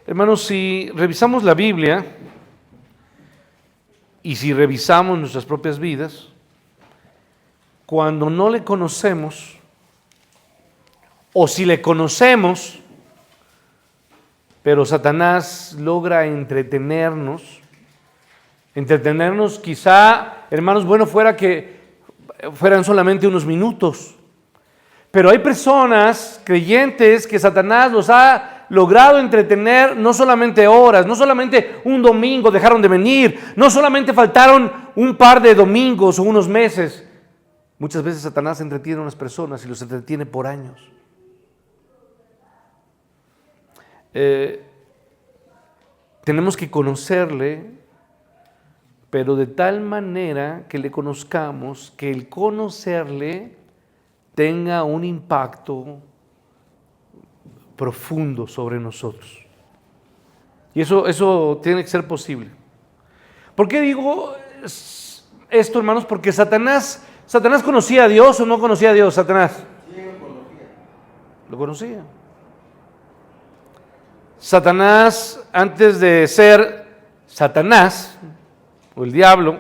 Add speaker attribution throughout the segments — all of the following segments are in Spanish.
Speaker 1: Hermanos, si revisamos la Biblia y si revisamos nuestras propias vidas, cuando no le conocemos, o si le conocemos, pero Satanás logra entretenernos quizá, hermanos, bueno fuera que fueran solamente unos minutos, pero hay personas creyentes que Satanás los ha logrado entretener no solamente horas, no solamente un domingo dejaron de venir, no solamente faltaron un par de domingos o unos meses. Muchas veces Satanás entretiene a unas personas y los entretiene por años. Tenemos que conocerle, pero de tal manera que le conozcamos, que el conocerle tenga un impacto profundo sobre nosotros. Y eso tiene que ser posible. ¿Por qué digo esto, hermanos? Porque Satanás conocía a Dios o no conocía a Dios, Satanás.
Speaker 2: Sí, lo conocía.
Speaker 1: Lo conocía. Satanás, antes de ser Satanás, o el diablo,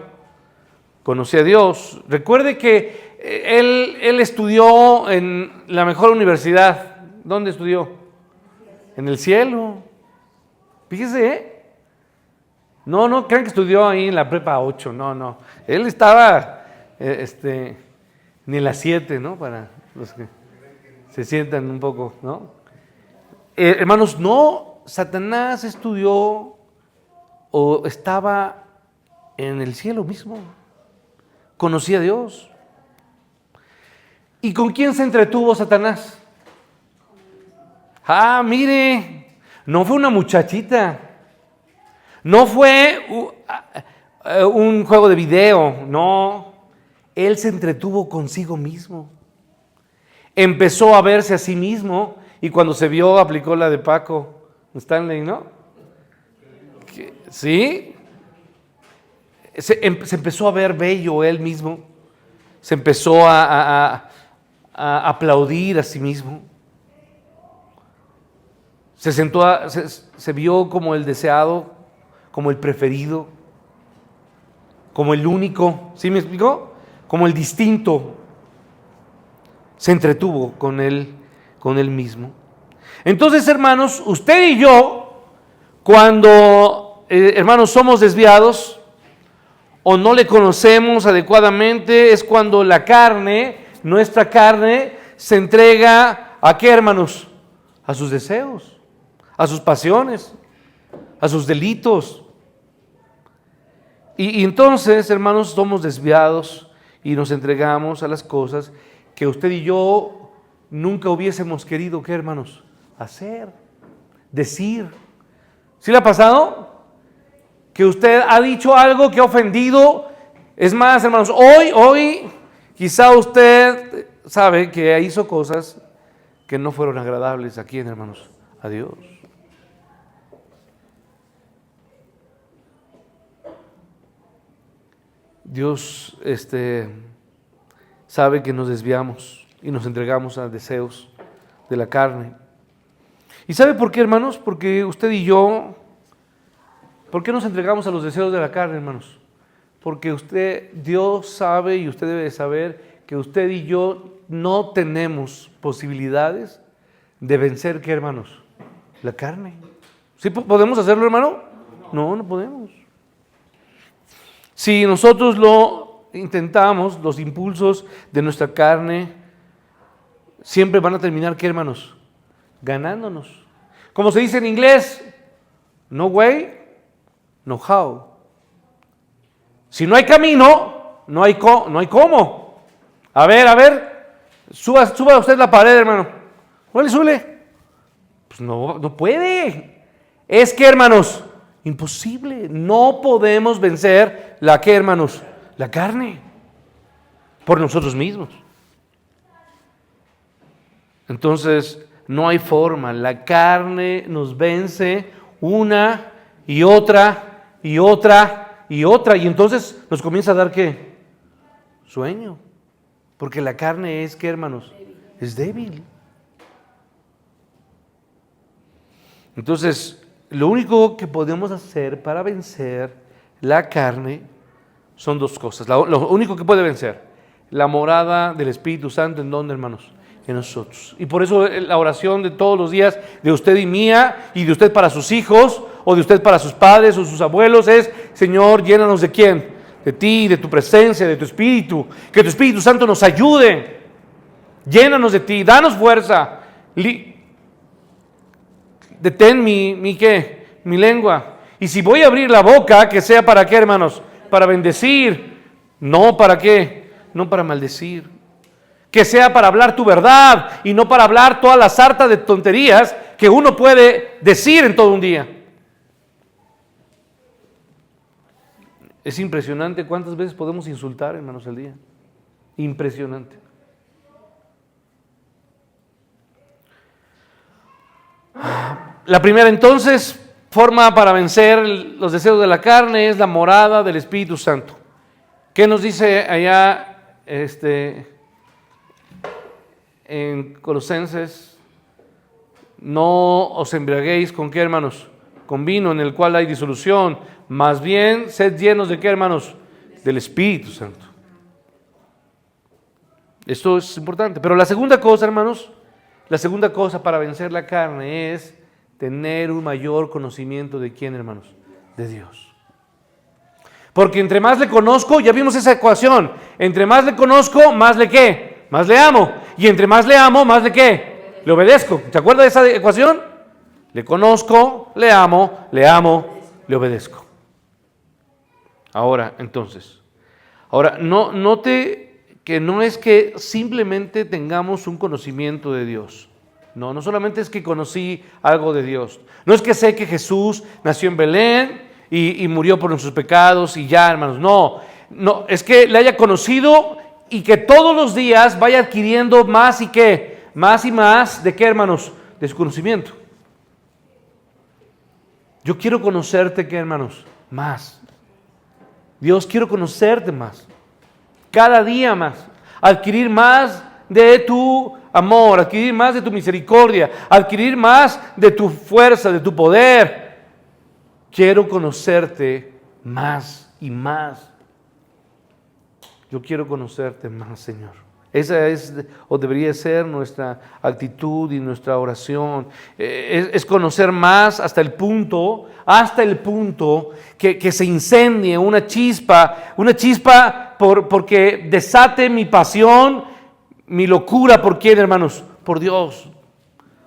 Speaker 1: conocía a Dios. Recuerde que él estudió en la mejor universidad. ¿Dónde estudió? En el cielo. Fíjese, ¿eh? No crean que estudió ahí en la prepa 8, no. Él estaba ni en la 7, ¿no? Para los que se sientan un poco, ¿no? Hermanos, no, Satanás estudió o estaba en el cielo mismo. Conocía a Dios. ¿Y con quién se entretuvo Satanás? Mire, no fue una muchachita. No fue un juego de video, no. Él se entretuvo consigo mismo. Empezó a verse a sí mismo y cuando se vio aplicó la de Paco Stanley, ¿no? ¿Sí? Se empezó a ver bello él mismo. Se empezó a aplaudir a sí mismo. Se vio como el deseado, como el preferido, como el único, ¿sí me explicó? Como el distinto. Se entretuvo con él mismo. Entonces, hermanos, usted y yo, cuando, hermanos, somos desviados o no le conocemos adecuadamente, es cuando la carne, nuestra carne, se entrega ¿a qué, hermanos? A sus deseos, a sus pasiones, a sus delitos. Y entonces, hermanos, somos desviados y nos entregamos a las cosas que usted y yo nunca hubiésemos querido, ¿qué, hermanos? Hacer, decir. ¿Sí le ha pasado? Que usted ha dicho algo que ha ofendido. Es más, hermanos, hoy, quizá usted sabe que hizo cosas que no fueron agradables a quién, hermanos, a Dios. Dios sabe que nos desviamos y nos entregamos a deseos de la carne. ¿Y sabe por qué, hermanos? Porque usted y yo, ¿por qué nos entregamos a los deseos de la carne, hermanos? Porque Dios sabe y usted debe de saber que usted y yo no tenemos posibilidades de vencer, ¿qué, hermanos? La carne. ¿Sí podemos hacerlo, hermano? No podemos. Si nosotros lo intentamos, los impulsos de nuestra carne siempre van a terminar, ¿qué, hermanos? Ganándonos. Como se dice en inglés, no way, no how. Si no hay camino, no hay cómo. A ver, suba usted la pared, hermano. Súbele. Pues no puede. Es que, hermanos, imposible. No podemos vencer la que, hermanos, la carne por nosotros mismos. Entonces, no hay forma. La carne nos vence una y otra y otra y otra. Y entonces nos comienza a dar ¿qué? Sueño. Porque la carne es ¿qué, hermanos? Es débil. Entonces, lo único que podemos hacer para vencer la carne son dos cosas. Lo único que puede vencer, la morada del Espíritu Santo, ¿en dónde, hermanos? En nosotros. Y por eso la oración de todos los días, de usted y mía, y de usted para sus hijos, o de usted para sus padres o sus abuelos, es: Señor, llénanos ¿de quién? De ti, de tu presencia, de tu Espíritu. Que tu Espíritu Santo nos ayude. Llénanos de ti, danos fuerza. Detén mi lengua. Y si voy a abrir la boca, que sea para qué, hermanos? Para bendecir. No para qué, no para maldecir. Que sea para hablar tu verdad y no para hablar toda la sarta de tonterías que uno puede decir en todo un día. Es impresionante cuántas veces podemos insultar, hermanos, al día. Impresionante. La primera, entonces, forma para vencer los deseos de la carne es la morada del Espíritu Santo. ¿Qué nos dice allá en Colosenses? No os embriaguéis ¿con qué, hermanos? Con vino en el cual hay disolución, más bien sed llenos ¿de qué, hermanos? Del Espíritu Santo. Esto es importante. Pero la segunda cosa, hermanos, la segunda cosa para vencer la carne es tener un mayor conocimiento ¿de quién, hermanos? De Dios. Porque entre más le conozco, ya vimos esa ecuación, entre más le conozco, más le ¿qué? Más le amo. Y entre más le amo, más le ¿qué? Le obedezco. ¿Se acuerda de esa ecuación? Le conozco, le amo, le obedezco. Ahora, entonces, note que no es que simplemente tengamos un conocimiento de Dios. No solamente es que conocí algo de Dios. No es que sé que Jesús nació en Belén y murió por nuestros pecados y ya, hermanos. No, es que le haya conocido y que todos los días vaya adquiriendo más y qué, más y más, ¿de qué, hermanos? De su conocimiento. Yo quiero conocerte, ¿qué, hermanos? Más. Dios, quiero conocerte más. Cada día más. Adquirir más de tu amor, adquirir más de tu misericordia, adquirir más de tu fuerza, de tu poder. Quiero conocerte más y más. Yo quiero conocerte más, Señor. Esa es o debería ser nuestra actitud y nuestra oración. Es conocer más hasta el punto que se incendie una chispa porque desate mi pasión, mi locura. ¿Por quién, hermanos? Por Dios.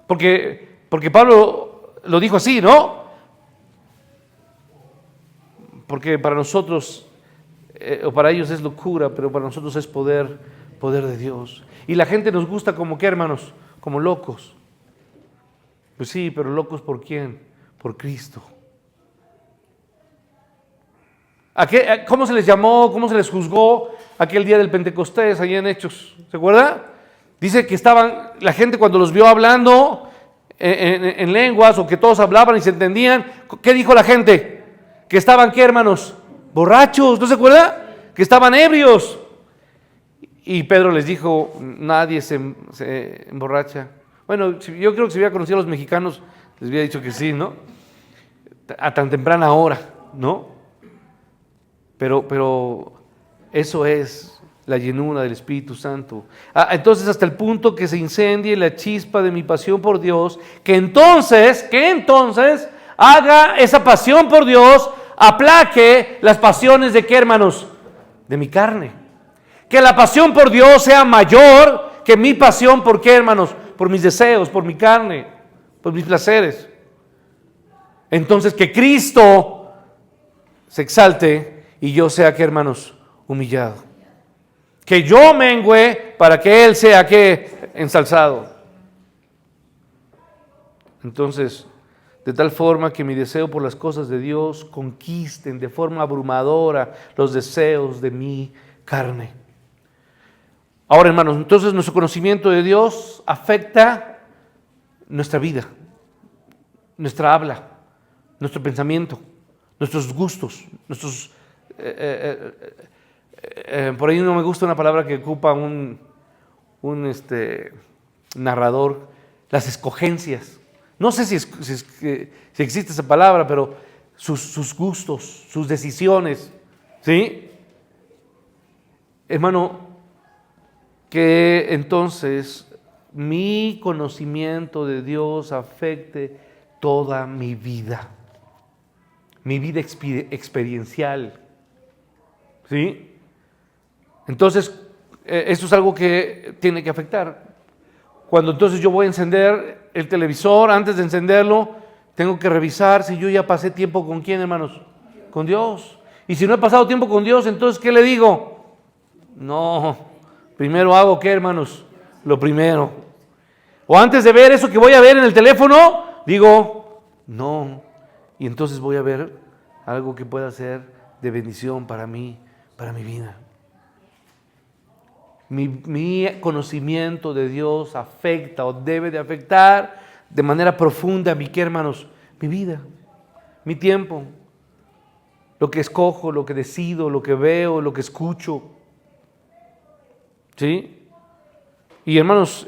Speaker 1: Porque Pablo lo dijo así, ¿no? Porque para nosotros, o para ellos es locura, pero para nosotros es poder de Dios. Y la gente nos gusta como ¿qué, hermanos? Como locos. Pues sí, pero locos ¿por quién? Por Cristo. ¿Cómo se les llamó? ¿Cómo se les juzgó aquel día del Pentecostés allá en Hechos? ¿Se acuerda? Dice que estaban, la gente cuando los vio hablando en lenguas o que todos hablaban y se entendían, ¿qué dijo la gente? Que estaban ¿qué, hermanos? Borrachos, ¿no se acuerda? Que estaban ebrios. Y Pedro les dijo, nadie se emborracha. Bueno, yo creo que si hubiera conocido a los mexicanos, les hubiera dicho que sí, ¿no? A tan temprana hora, ¿no? Pero eso es la llenura del Espíritu Santo. Entonces, hasta el punto que se incendie la chispa de mi pasión por Dios, que entonces haga esa pasión por Dios, aplaque las pasiones ¿de qué, hermanos? De mi carne. Que la pasión por Dios sea mayor que mi pasión, ¿por qué, hermanos? Por mis deseos, por mi carne, por mis placeres. Entonces, que Cristo se exalte y yo sea, ¿qué, hermanos? Humillado. Que yo mengüe para que Él sea, ¿qué? Ensalzado. Entonces, de tal forma que mi deseo por las cosas de Dios conquisten de forma abrumadora los deseos de mi carne. Ahora, hermanos, entonces nuestro conocimiento de Dios afecta nuestra vida, nuestra habla, nuestro pensamiento, nuestros gustos, por ahí no me gusta una palabra que ocupa un narrador, las escogencias no sé si existe esa palabra, pero sus gustos, sus decisiones, ¿sí? Hermano, que entonces mi conocimiento de Dios afecte toda mi vida experiencial, ¿sí? Entonces, esto es algo que tiene que afectar. Cuando entonces yo voy a encender el televisor, antes de encenderlo, tengo que revisar si yo ya pasé tiempo con quién, hermanos, con Dios. Y si no he pasado tiempo con Dios, entonces, ¿qué le digo? No, primero hago, ¿qué, hermanos? Lo primero. O antes de ver eso que voy a ver en el teléfono, digo, no. Y entonces voy a ver algo que pueda ser de bendición para mí, para mi vida. Mi conocimiento de Dios afecta o debe de afectar de manera profunda ¿qué, hermanos? Mi vida, mi tiempo, lo que escojo, lo que decido, lo que veo, lo que escucho. ¿Sí? Y hermanos,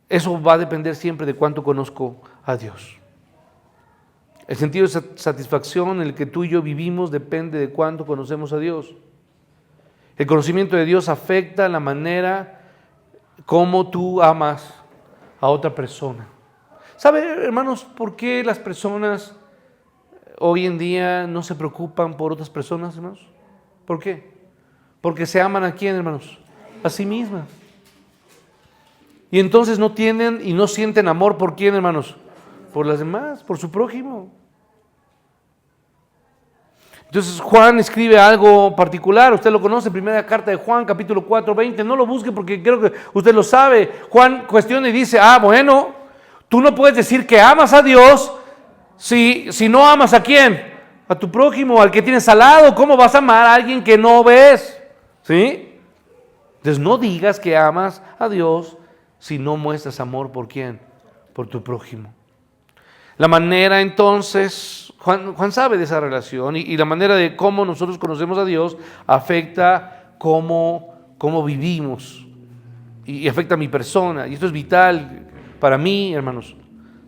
Speaker 1: eso va a depender siempre de cuánto conozco a Dios. El sentido de satisfacción en el que tú y yo vivimos depende de cuánto conocemos a Dios. El conocimiento de Dios afecta la manera como tú amas a otra persona. ¿Sabe, hermanos, por qué las personas hoy en día no se preocupan por otras personas, hermanos? ¿Por qué? Porque se aman ¿a quién, hermanos? A sí mismas. Y entonces no tienen y no sienten amor ¿por quién, hermanos? Por las demás, por su prójimo. Entonces Juan escribe algo particular, usted lo conoce, primera carta de Juan, capítulo 4, 20, no lo busque porque creo que usted lo sabe. Juan cuestiona y dice, bueno, tú no puedes decir que amas a Dios si no amas ¿a quién? A tu prójimo, al que tienes al lado. ¿Cómo vas a amar a alguien que no ves? ¿Sí? Entonces no digas que amas a Dios si no muestras amor ¿por quién? Por tu prójimo. La manera entonces, Juan sabe de esa relación y la manera de cómo nosotros conocemos a Dios afecta cómo vivimos y afecta a mi persona. Y esto es vital para mí, hermanos.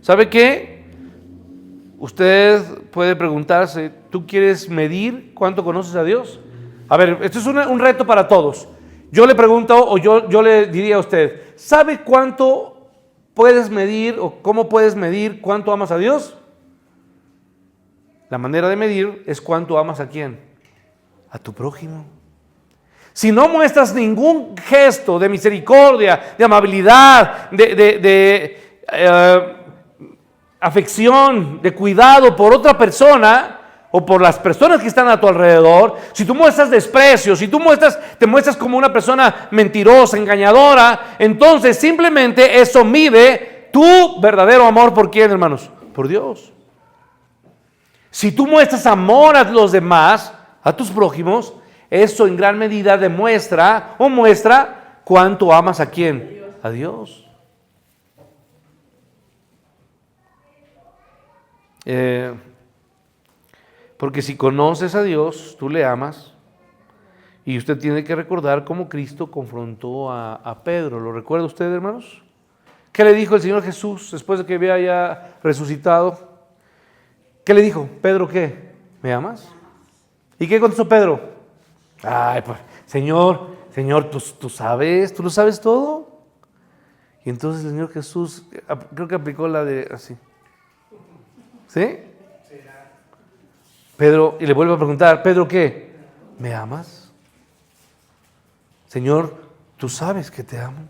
Speaker 1: ¿Sabe qué? Usted puede preguntarse, ¿tú quieres medir cuánto conoces a Dios? A ver, esto es un reto para todos. Yo le pregunto o yo le diría a usted, ¿sabe cuánto puedes medir o cómo puedes medir cuánto amas a Dios? La manera de medir es cuánto amas ¿a quién? A tu prójimo. Si no muestras ningún gesto de misericordia, de amabilidad, de afección, de cuidado por otra persona o por las personas que están a tu alrededor, si tú muestras desprecio, si tú te muestras como una persona mentirosa, engañadora, entonces simplemente eso mide tu verdadero amor ¿por quién, hermanos? Por Dios. Si tú muestras amor a los demás, a tus prójimos, eso en gran medida muestra cuánto amas ¿a quién? A Dios. Porque si conoces a Dios, tú le amas. Y usted tiene que recordar cómo Cristo confrontó a Pedro. ¿Lo recuerda usted, hermanos? ¿Qué le dijo el Señor Jesús después de que había ya resucitado? ¿Qué le dijo? Pedro, ¿qué? ¿Me amas? ¿Y qué contestó Pedro? Pues, Señor, tú sabes, tú lo sabes todo. Y entonces el Señor Jesús, creo que aplicó la de así. ¿Sí? Pedro, y le vuelve a preguntar, Pedro, ¿qué? ¿Me amas? Señor, tú sabes que te amo.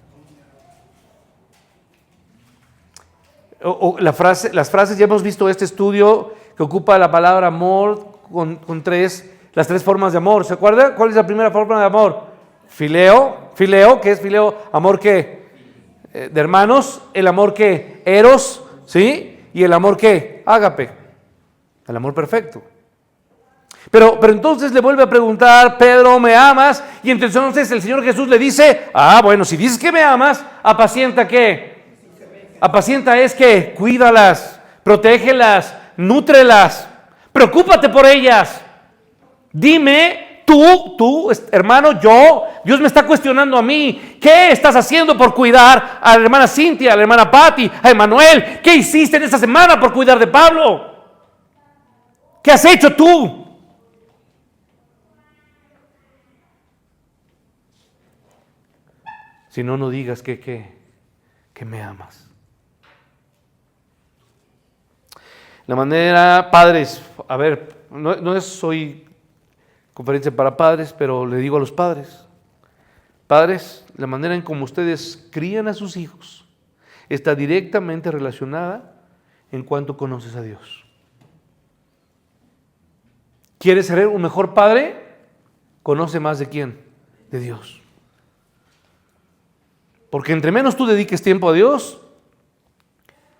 Speaker 1: Las frases, ya hemos visto este estudio que ocupa la palabra amor con las tres formas de amor. ¿Se acuerda? ¿Cuál es la primera forma de amor? Fileo, ¿qué es fileo? Amor ¿qué? De hermanos. El amor ¿qué? Eros, ¿sí? Y el amor ¿qué? Ágape. El amor perfecto. Pero entonces le vuelve a preguntar, Pedro, ¿me amas? Y entonces el Señor Jesús le dice, bueno, si dices que me amas, apacienta ¿qué? Apacienta es que cuídalas, protégelas, nútrelas, preocúpate por ellas. Dime Tú, hermano, Dios me está cuestionando a mí. ¿Qué estás haciendo por cuidar a la hermana Cintia, a la hermana Patti, a Emanuel? ¿Qué hiciste en esta semana por cuidar de Pablo? ¿Qué has hecho tú? Si no, no digas que me amas. La manera, padres, a ver, no soy conferencia para padres, pero le digo a los padres, la manera en como ustedes crían a sus hijos está directamente relacionada en cuanto conoces a Dios. ¿Quieres ser un mejor padre? Conoce más de quién, de Dios. Porque entre menos tú dediques tiempo a Dios,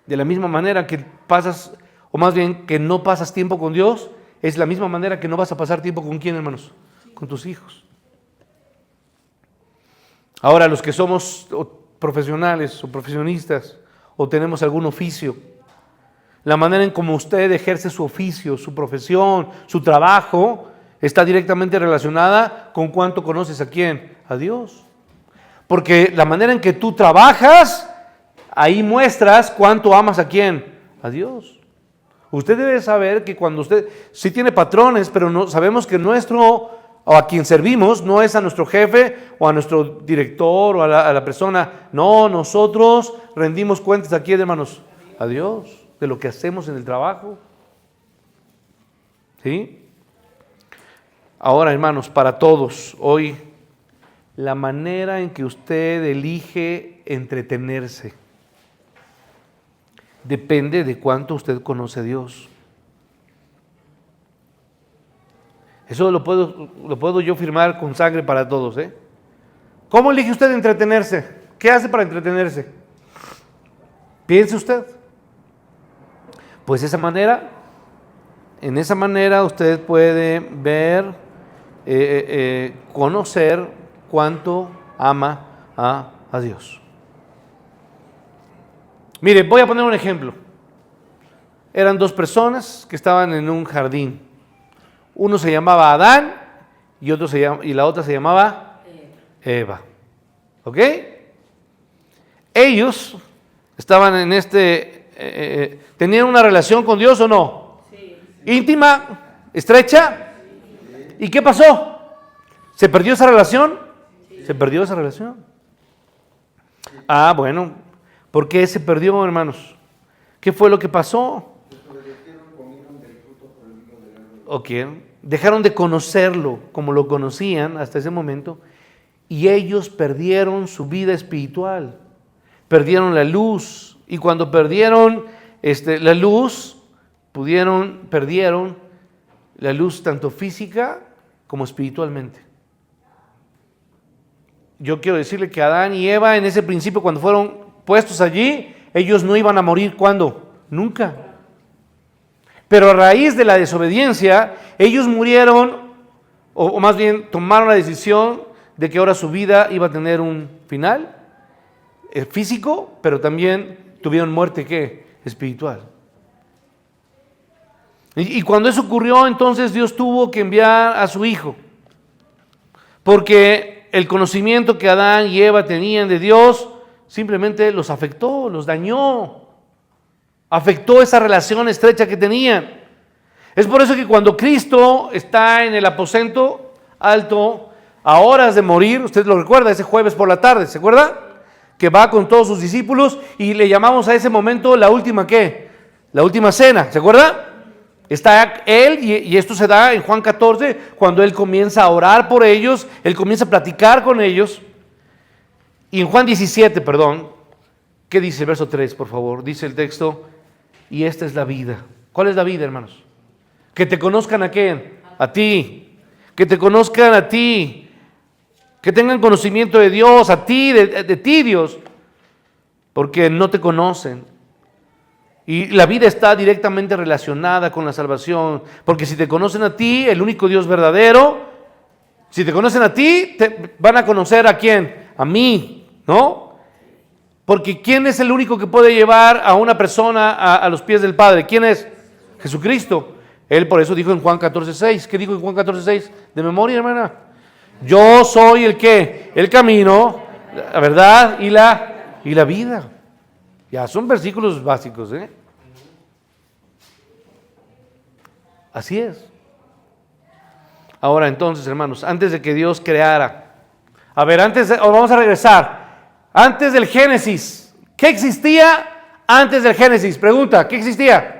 Speaker 1: de la misma manera que pasas, o más bien que no pasas tiempo con Dios, es la misma manera que no vas a pasar tiempo con quién, hermanos, con tus hijos. Ahora, los que somos profesionales o profesionistas o tenemos algún oficio, la manera en cómo usted ejerce su oficio, su profesión, su trabajo, está directamente relacionada con cuánto conoces a quién, a Dios. Porque la manera en que tú trabajas, ahí muestras cuánto amas a quién, a Dios. Usted debe saber que cuando usted sí tiene patrones, pero no sabemos que o a quien servimos no es a nuestro jefe o a nuestro director o a la persona. No, nosotros rendimos cuentas a quién, hermanos, a Dios, de lo que hacemos en el trabajo. ¿Sí? Ahora, hermanos, para todos, hoy, la manera en que usted elige entretenerse depende de cuánto usted conoce a Dios. Eso lo puedo yo firmar con sangre para todos, ¿eh? ¿Cómo elige usted entretenerse? ¿Qué hace para entretenerse? Piense usted. Pues en esa manera usted puede ver, conocer cuánto ama a Dios. Mire, voy a poner un ejemplo. Eran dos personas que estaban en un jardín. Uno se llamaba Adán y la otra se llamaba Eva. ¿Ok? Ellos estaban ¿tenían una relación con Dios o no? Sí. ¿Íntima? ¿Estrecha? ¿Y qué pasó? ¿Se perdió esa relación? Sí. Se perdió esa relación. Bueno, ¿por qué se perdió, hermanos? ¿Qué fue lo que pasó? ¿O quién? Dejaron de conocerlo como lo conocían hasta ese momento y ellos perdieron su vida espiritual, perdieron la luz y cuando perdieron la luz, perdieron la luz tanto física como espiritualmente. Yo quiero decirle que Adán y Eva en ese principio cuando fueron puestos allí, ellos no iban a morir. ¿Cuándo? Nunca. Pero a raíz de la desobediencia, ellos murieron, o más bien tomaron la decisión de que ahora su vida iba a tener un final físico, pero también tuvieron muerte, ¿qué? Espiritual. Y cuando eso ocurrió, entonces Dios tuvo que enviar a su Hijo, porque el conocimiento que Adán y Eva tenían de Dios simplemente los afectó, los dañó, afectó esa relación estrecha que tenían. Es por eso que cuando Cristo está en el aposento alto, a horas de morir, usted lo recuerda, ese jueves por la tarde, ¿se acuerda? Que va con todos sus discípulos y le llamamos a ese momento la última, ¿qué? La última cena, ¿se acuerda? Está él y esto se da en Juan 14, cuando él comienza a orar por ellos, él comienza a platicar con ellos. Y en Juan 17, ¿qué dice? Verso 3, por favor. Dice el texto, y esta es la vida. ¿Cuál es la vida, hermanos? Que te conozcan a quién, a ti. Que te conozcan a ti. Que tengan conocimiento de Dios, a ti, de ti, Dios. Porque no te conocen. Y la vida está directamente relacionada con la salvación. Porque si te conocen a ti, el único Dios verdadero, si te conocen a ti, te van a conocer a quién, a mí, ¿no? Porque ¿quién es el único que puede llevar a una persona a los pies del Padre? ¿Quién es? Jesucristo. Él por eso dijo en Juan 14:6. ¿Qué dijo en Juan 14:6? De memoria, hermana. Yo soy el ¿qué? El camino, la verdad y la vida. Ya son versículos básicos, ¿eh? Así es. Ahora entonces, hermanos, antes de que Dios creara, vamos a regresar. Antes del Génesis, ¿qué existía antes del Génesis? Pregunta, ¿qué existía?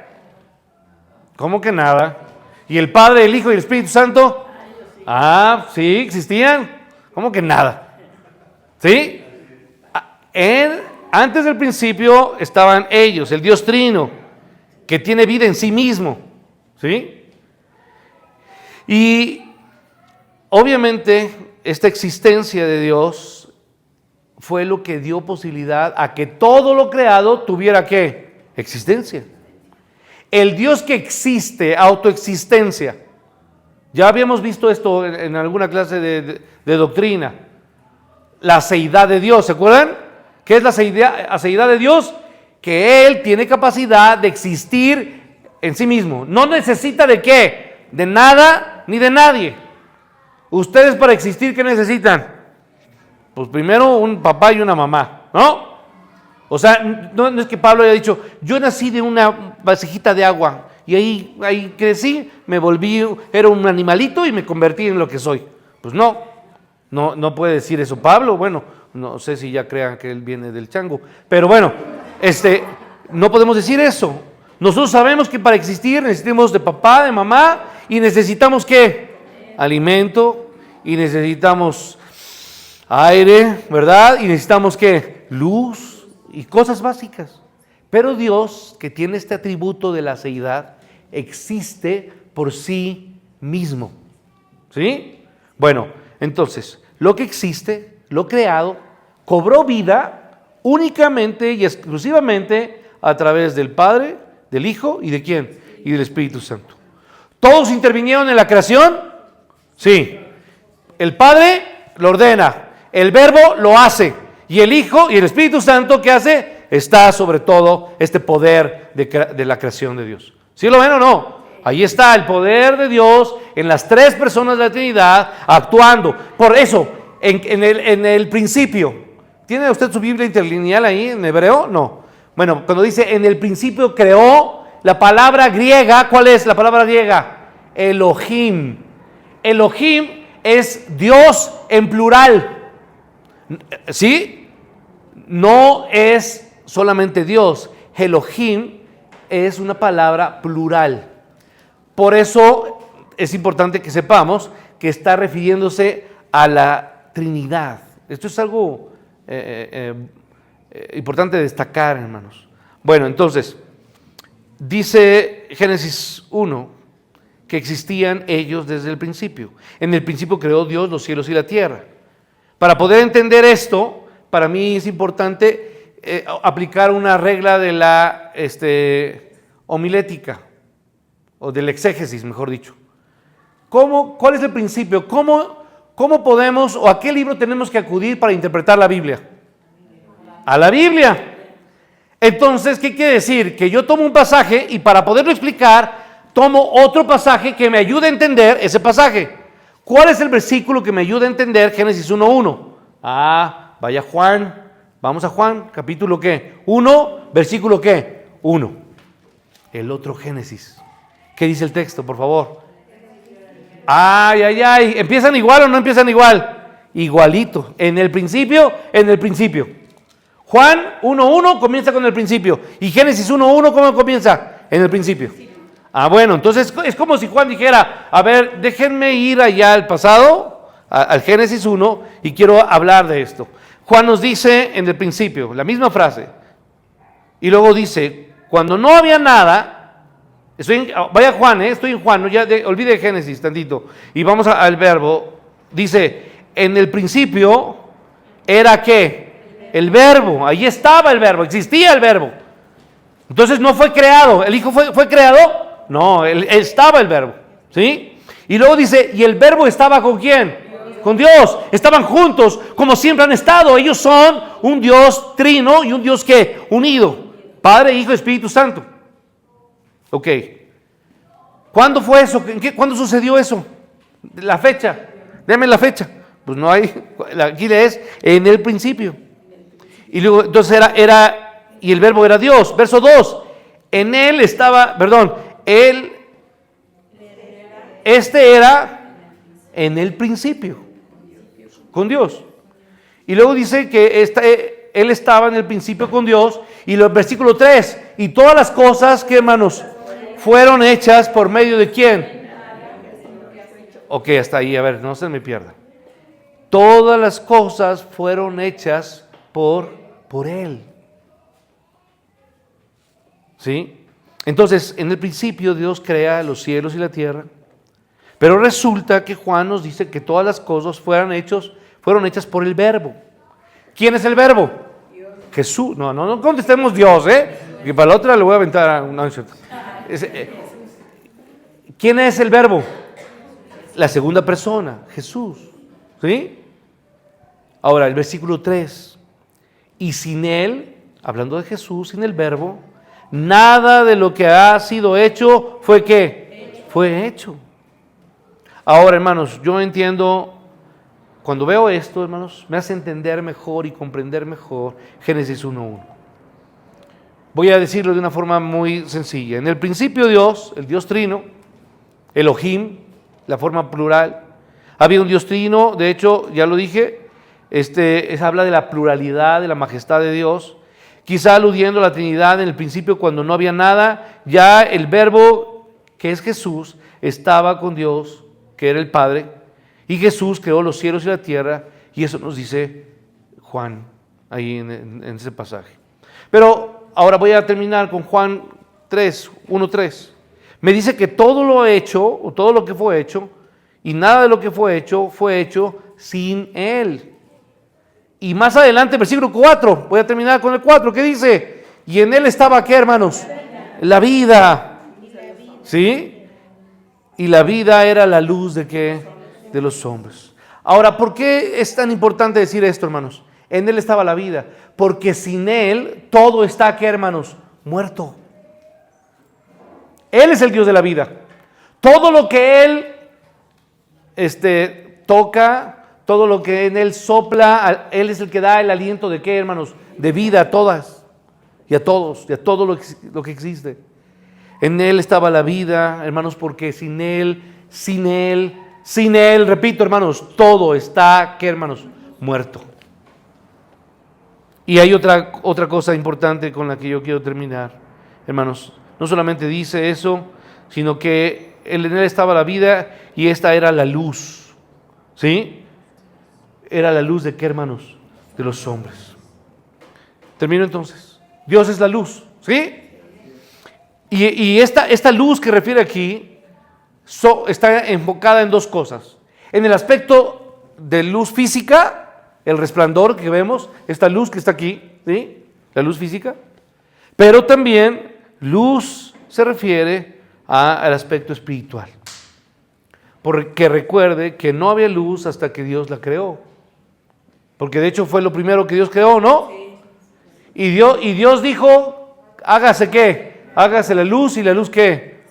Speaker 1: ¿Cómo que nada? ¿Y el Padre, el Hijo y el Espíritu Santo? Ah, sí, existían. ¿Cómo que nada? ¿Sí? Antes del principio estaban ellos, el Dios Trino, que tiene vida en sí mismo. ¿Sí? Y obviamente esta existencia de Dios fue lo que dio posibilidad a que todo lo creado tuviera ¿qué? Existencia. El Dios que existe, autoexistencia. Ya habíamos visto esto en alguna clase de doctrina. La seidad de Dios, ¿se acuerdan? ¿Qué es la seidad de Dios? Que Él tiene capacidad de existir en sí mismo. No necesita de qué, de nada ni de nadie. Ustedes para existir, ¿qué necesitan? Pues primero un papá y una mamá, ¿no? O sea, no es que Pablo haya dicho, yo nací de una vasijita de agua y ahí crecí, me volví, era un animalito y me convertí en lo que soy. Pues no puede decir eso Pablo. Bueno, no sé si ya crean que él viene del chango, pero bueno, no podemos decir eso. Nosotros sabemos que para existir necesitamos de papá, de mamá, y necesitamos ¿qué? Alimento, y necesitamos aire, ¿verdad? Y necesitamos ¿qué? Luz y cosas básicas. Pero Dios, que tiene este atributo de la seidad, existe por sí mismo. ¿Sí? Bueno, entonces, lo que existe, lo creado, cobró vida únicamente y exclusivamente a través del Padre, del Hijo y ¿de quién? Y del Espíritu Santo. ¿Todos intervinieron en la creación? Sí. El Padre lo ordena, el Verbo lo hace, y el Hijo y el Espíritu Santo, ¿qué hace? Está sobre todo este poder de la creación de Dios. ¿Sí lo ven o no? Ahí está el poder de Dios en las tres personas de la Trinidad actuando. Por eso, en el principio, ¿tiene usted su Biblia interlineal ahí en hebreo? No. Bueno, cuando dice en el principio creó, la palabra griega, ¿cuál es la palabra griega? Elohim. Elohim es Dios en plural. ¿Sí? No es solamente Dios. Elohim es una palabra plural. Por eso es importante que sepamos que está refiriéndose a la Trinidad. Esto es algo importante destacar, hermanos. Bueno, entonces, dice Génesis 1 que existían ellos desde el principio. En el principio creó Dios los cielos y la tierra. Para poder entender esto, para mí es importante aplicar una regla de la homilética, o del exégesis, mejor dicho. ¿Cuál es el principio? ¿Cómo podemos, o a qué libro tenemos que acudir para interpretar la Biblia? A la Biblia. Entonces, ¿qué quiere decir? Que yo tomo un pasaje y para poderlo explicar, tomo otro pasaje que me ayude a entender ese pasaje. ¿Cuál es el versículo que me ayuda a entender Génesis 1:1? Vaya Juan. Vamos a Juan, capítulo ¿qué? 1, versículo ¿qué? 1. El otro Génesis. ¿Qué dice el texto, por favor? Ay. ¿Empiezan igual o no empiezan igual? Igualito. En el principio. Juan 1:1 comienza con el principio. Y Génesis 1:1, ¿cómo comienza? En el principio. Bueno, entonces es como si Juan dijera, a ver, déjenme ir allá al pasado, al Génesis 1, y quiero hablar de esto. Juan nos dice en el principio, la misma frase, y luego dice, cuando no había nada, vaya Juan, estoy en Juan, olvide Génesis tantito, y vamos al verbo, dice, en el principio era ¿qué? El verbo, ahí estaba el verbo, existía el verbo. Entonces no fue creado, ¿el Hijo fue creado? No, estaba el verbo, ¿sí? Y luego dice, ¿y el verbo estaba con quién? Con Dios. Estaban juntos, como siempre han estado. Ellos son un Dios trino y un Dios ¿qué? Unido. Padre, Hijo, Espíritu Santo. Ok. ¿Cuándo fue eso? ¿Cuándo sucedió eso? La fecha. Deme la fecha. Pues no hay. Aquí lees en el principio. Y luego, entonces y el verbo era Dios. Verso 2. En él estaba, este era en el principio. Con Dios. Y luego dice que él estaba en el principio con Dios. Y el versículo 3. Y todas las cosas, ¿qué, hermanos? Fueron hechas por medio de ¿quién? Ok, hasta ahí, a ver, no se me pierda. Todas las cosas fueron hechas por Él. ¿Sí? Entonces, en el principio Dios crea los cielos y la tierra, pero resulta que Juan nos dice que todas las cosas fueron hechas por el Verbo. ¿Quién es el Verbo? Dios. Jesús. No contestemos Dios, y para la otra le voy a aventar no, es cierto. ¿Quién es el Verbo? La segunda persona, Jesús. ¿Sí? Ahora, el versículo 3. Y sin Él, hablando de Jesús, sin el Verbo, nada de lo que ha sido hecho fue ¿qué? Fue hecho. Ahora, hermanos, yo entiendo, cuando veo esto, hermanos, me hace entender mejor y comprender mejor Génesis 1:1. Voy a decirlo de una forma muy sencilla. En el principio Dios, el Dios trino, Elohim, la forma plural, había un Dios trino, de hecho, ya lo dije, habla de la pluralidad, de la majestad de Dios, quizá aludiendo a la Trinidad en el principio cuando no había nada, ya el Verbo, que es Jesús, estaba con Dios, que era el Padre, y Jesús creó los cielos y la tierra, y eso nos dice Juan, ahí en ese pasaje. Pero ahora voy a terminar con Juan 1:3. Me dice que todo lo hecho, o todo lo que fue hecho, y nada de lo que fue hecho sin Él. Y más adelante, versículo 4, voy a terminar con el 4, ¿qué dice? Y en Él estaba, ¿qué, hermanos? La vida. ¿Sí? Y la vida era la luz ¿de qué? De los hombres. Ahora, ¿por qué es tan importante decir esto, hermanos? En Él estaba la vida. Porque sin Él todo está, ¿qué, hermanos? Muerto. Él es el Dios de la vida. Todo lo que Él toca, todo lo que en Él sopla, Él es el que da el aliento de ¿qué, hermanos? De vida a todas y a todos y a todo lo que existe. En Él estaba la vida, hermanos, porque sin Él, repito, hermanos, todo está, ¿qué, hermanos? Muerto. Y hay otra cosa importante con la que yo quiero terminar, hermanos. No solamente dice eso, sino que en Él estaba la vida y esta era la luz. ¿Sí? Era la luz de ¿qué, hermanos? De los hombres. Termino entonces. Dios es la luz. ¿Sí? Y esta luz que refiere aquí está enfocada en dos cosas. En el aspecto de luz física, el resplandor que vemos, esta luz que está aquí, ¿sí? La luz física. Pero también luz se refiere al aspecto espiritual. Porque recuerde que no había luz hasta que Dios la creó. Porque de hecho fue lo primero que Dios creó, ¿no? Y Dios dijo, hágase ¿qué? Hágase la luz, y la luz ¿qué?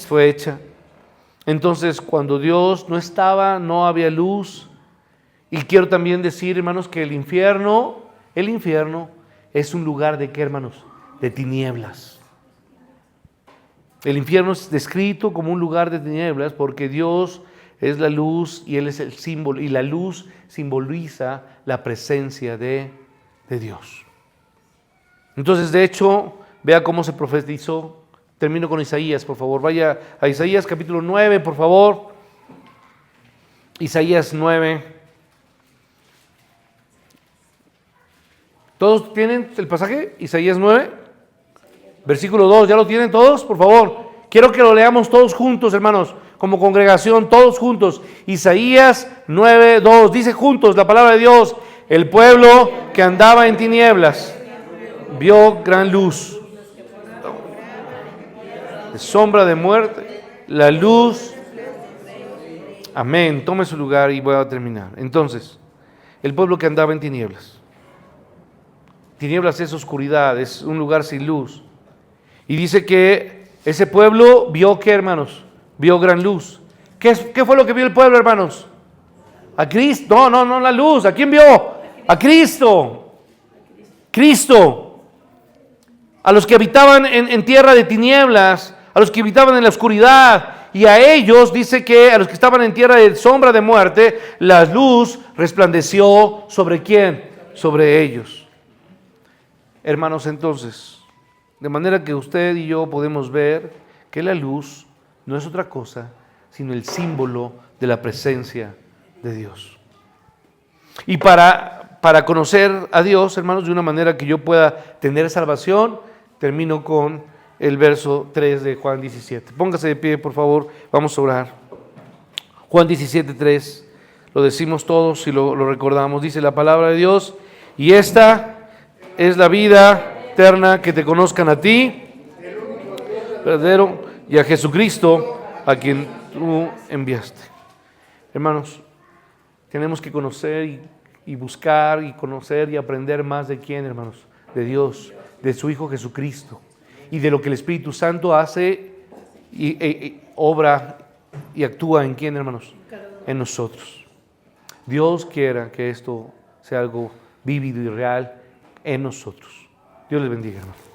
Speaker 1: Fue hecha. Entonces, cuando Dios no estaba, no había luz. Y quiero también decir, hermanos, que el infierno es un lugar de ¿qué, hermanos? De tinieblas. El infierno es descrito como un lugar de tinieblas porque Dios es la luz y Él es el símbolo, y la luz simboliza la presencia de Dios. Entonces, de hecho, vea cómo se profetizó. Termino con Isaías, por favor. Vaya a Isaías capítulo 9, por favor. Isaías 9. ¿Todos tienen el pasaje? Isaías 9. Versículo 2, ¿ya lo tienen todos? Por favor, quiero que lo leamos todos juntos, hermanos, como congregación, todos juntos. Isaías 9:2, dice juntos la palabra de Dios: el pueblo que andaba en tinieblas vio gran luz, de sombra de muerte, la luz. Amén, tome su lugar y voy a terminar. Entonces, el pueblo que andaba en tinieblas. Tinieblas es oscuridad, es un lugar sin luz. Y dice que ese pueblo vio ¿qué, hermanos? vio gran luz. ¿Qué fue lo que vio el pueblo, hermanos? A Cristo. No la luz. ¿A quién vio? A Cristo. Cristo. A los que habitaban en tierra de tinieblas, a los que habitaban en la oscuridad. Y a ellos, dice que a los que estaban en tierra de sombra de muerte, la luz resplandeció ¿sobre quién? Sobre ellos. Hermanos, entonces, de manera que usted y yo podemos ver que la luz no es otra cosa, sino el símbolo de la presencia de Dios. Y para conocer a Dios, hermanos, de una manera que yo pueda tener salvación, termino con el verso 3 de Juan 17. Póngase de pie, por favor, vamos a orar. Juan 17, 3, lo decimos todos y lo recordamos, dice la palabra de Dios, y esta es la vida eterna, que te conozcan a ti, verdadero, y a Jesucristo, a quien tú enviaste. Hermanos, tenemos que conocer y buscar y conocer y aprender más de quién, hermanos, de Dios, de su Hijo Jesucristo, y de lo que el Espíritu Santo hace y obra y actúa en quién, hermanos, en nosotros. Dios quiera que esto sea algo vívido y real en nosotros. Dios les bendiga, hermanos.